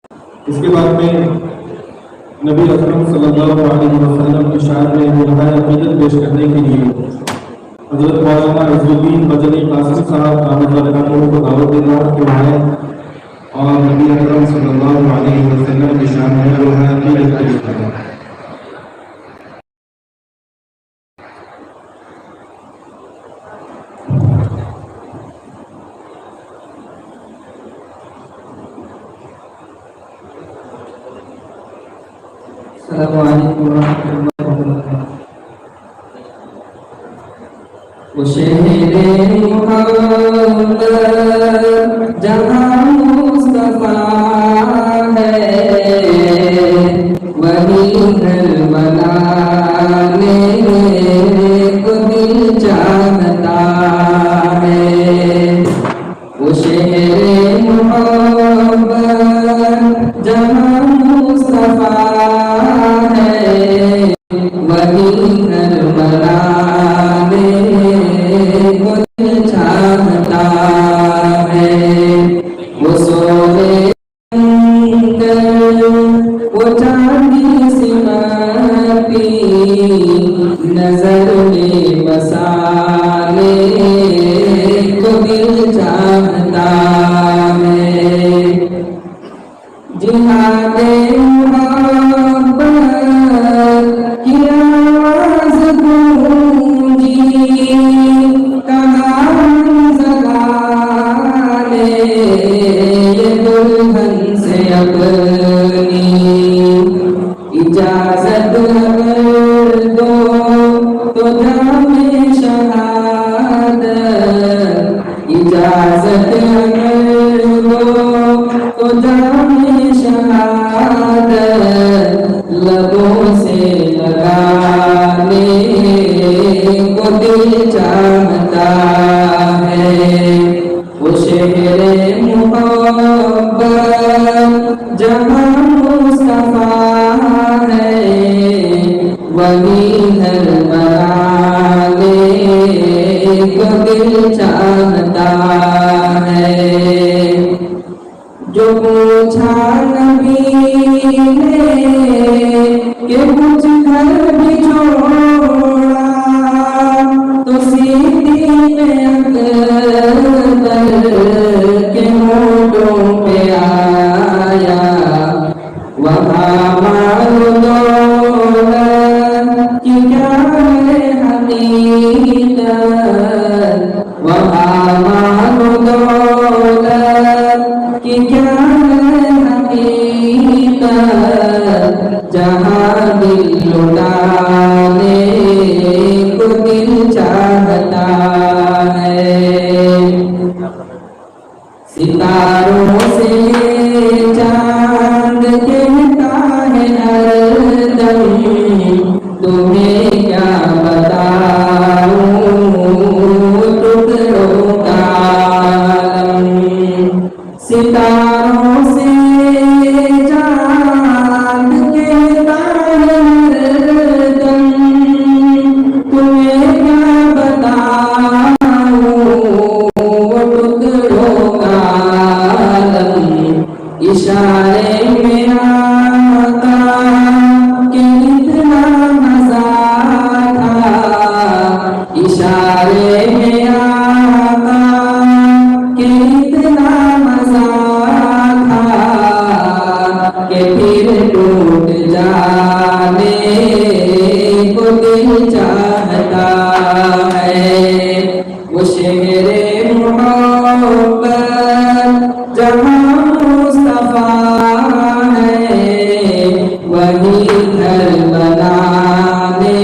इसके बाद में नबी अकरम सल्लल्लाहु अलैहि वसल्लम की शान में बुलंद अक़ीदत पेश करने के लिए हज़रत मौलाना इज़्ज़ुद्दीन बजली कासिम साहब रहमतुल्लाह को दावत देना कि आए और नबी अकरम सल्लल्लाहु अलैहि वसल्लम की शान में बुलंद अक़ीदत पेश करें। अस्सलामु अलैकुम वरहमतुल्लाहि वबरकातुहू। वो शहरे मोहब्बत जहाँ मुस्तफा है, वही घर बनाने को दिल चाहता है। वो शहरे मोहब्बत जहाँ मुस्तफा वही घर बनाने को दिल चाहता है। वो सोने वो चांदी सी माटी नजर में बसाने को दिल चाहता है। जिहादे इजाजत अगर दो तो जामे शहादत, इजाजत अगर दो तो जामे शहादत, लबों से लगाने को दिल चाहता है। वो शहरे मोहब्बत जहाँ मुस्तफा है, वही घर बनाने को दिल चाहता है। जो पूछा नबी ने कि कुछ घर भी छोड़ा, तो सीधी में अकबर के होठों पे आया, वहाँ मारो दौलत की क्या है हकीकत, वहाँ मारो दौलत की क्या है हकीकत, जहाँ दिल लुटाने को दिल चाहता है। सितारों से चांद कहता है हरदम, तुम्हें क्या बताऊं टुकड़ों का आलम। सितारों से चांद कहता है हरदम, तुम्हें क्या बताऊं टुकड़ों का आलम। इशारे में आता कि इतना मजा था, इशारे में आता कि इतना मजा था, कि फिर टूट जाने को दिल चाहता है। वो शहरे मोहब्बत जहाँ मुस्तफा है, वही घर बनाने